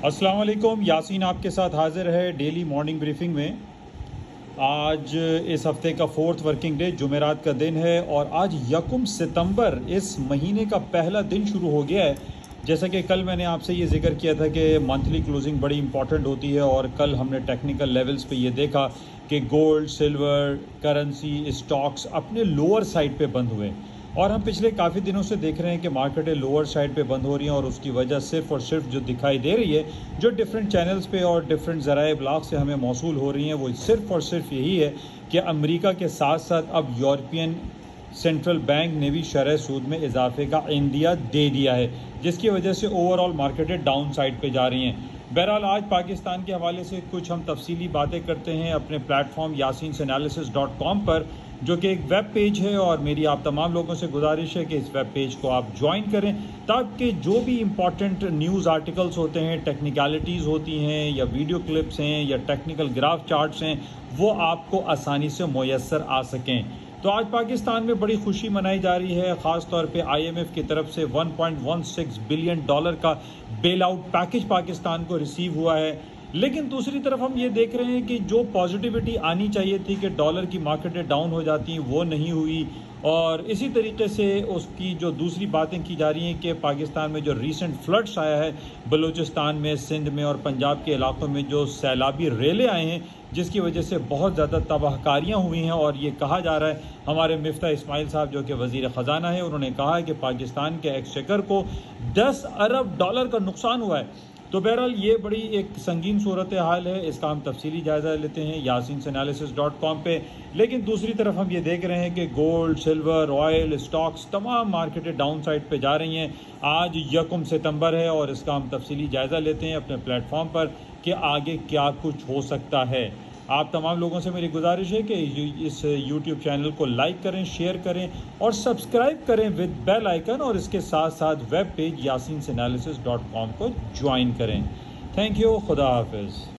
السلام علیکم، یاسین آپ کے ساتھ حاضر ہے ڈیلی مارننگ بریفنگ میں۔ آج اس ہفتے کا 4تھ ورکنگ ڈے جمعرات کا دن ہے اور آج 1 ستمبر اس مہینے کا پہلا دن شروع ہو گیا ہے۔ جیسا کہ کل میں نے آپ سے یہ ذکر کیا تھا کہ منتھلی کلوزنگ بڑی امپورٹنٹ ہوتی ہے، اور کل ہم نے ٹیکنیکل لیولز پہ یہ دیکھا کہ گولڈ، سلور، کرنسی، اسٹاکس اپنے لوور سائڈ پہ بند ہوئے، اور ہم پچھلے کافی دنوں سے دیکھ رہے ہیں کہ مارکیٹیں لوور سائڈ پہ بند ہو رہی ہیں، اور اس کی وجہ صرف اور صرف جو دکھائی دے رہی ہے، جو ڈیفرنٹ چینلز پہ اور ڈیفرنٹ ذرائع ابلاغ سے ہمیں موصول ہو رہی ہیں، وہ صرف اور صرف یہی ہے کہ امریکہ کے ساتھ ساتھ اب یورپین سینٹرل بینک نے بھی شرح سود میں اضافے کا عندیہ دے دیا ہے، جس کی وجہ سے اوور آل مارکیٹیں ڈاؤن سائڈ پہ جا رہی ہیں۔ بہرحال آج پاکستان کے حوالے سے کچھ ہم تفصیلی باتیں کرتے ہیں اپنے پلیٹ فارم yasinanalysis.com پر، جو کہ ایک ویب پیج ہے، اور میری آپ تمام لوگوں سے گزارش ہے کہ اس ویب پیج کو آپ جوائن کریں، تاکہ جو بھی امپورٹنٹ نیوز آرٹیکلز ہوتے ہیں، ٹیکنیکلٹیز ہوتی ہیں، یا ویڈیو کلپس ہیں، یا ٹیکنیکل گراف چارٹس ہیں، وہ آپ کو آسانی سے میسر آ سکیں۔ تو آج پاکستان میں بڑی خوشی منائی جا رہی ہے، خاص طور پہ IMF کی طرف سے $1.16 بلین کا بیل آؤٹ پیکج پاکستان کو ریسیو ہوا ہے۔ لیکن دوسری طرف ہم یہ دیکھ رہے ہیں کہ جو پازیٹیوٹی آنی چاہیے تھی کہ ڈالر کی مارکیٹیں ڈاؤن ہو جاتی ہیں، وہ نہیں ہوئی، اور اسی طریقے سے اس کی جو دوسری باتیں کی جا رہی ہیں کہ پاکستان میں جو ریسنٹ فلڈس آیا ہے، بلوچستان میں، سندھ میں اور پنجاب کے علاقوں میں جو سیلابی ریلے آئے ہیں، جس کی وجہ سے بہت زیادہ تباہ کاریاں ہوئی ہیں، اور یہ کہا جا رہا ہے، ہمارے مفتاح اسماعیل صاحب جو کہ وزیر خزانہ ہیں، انہوں نے کہا ہے کہ پاکستان کے ایکسچیکر کو $10 ارب کا نقصان ہوا ہے۔ تو بہرحال یہ بڑی ایک سنگین صورتحال ہے، اس کا ہم تفصیلی جائزہ لیتے ہیں yasinanalysis.com پہ۔ لیکن دوسری طرف ہم یہ دیکھ رہے ہیں کہ گولڈ، سلور، آئل، اسٹاکس تمام مارکیٹیں ڈاؤن سائڈ پہ جا رہی ہیں۔ آج 1 ستمبر ہے، اور اس کا ہم تفصیلی جائزہ لیتے ہیں اپنے پلیٹ فارم پر کہ آگے کیا کچھ ہو سکتا ہے۔ آپ تمام لوگوں سے میری گزارش ہے کہ اس یوٹیوب چینل کو لائک کریں، شیئر کریں اور سبسکرائب کریں ود بیل آئیکن، اور اس کے ساتھ ساتھ ویب پیج yasinanalysis.com کو جوائن کریں۔ تھینک یو، خدا حافظ۔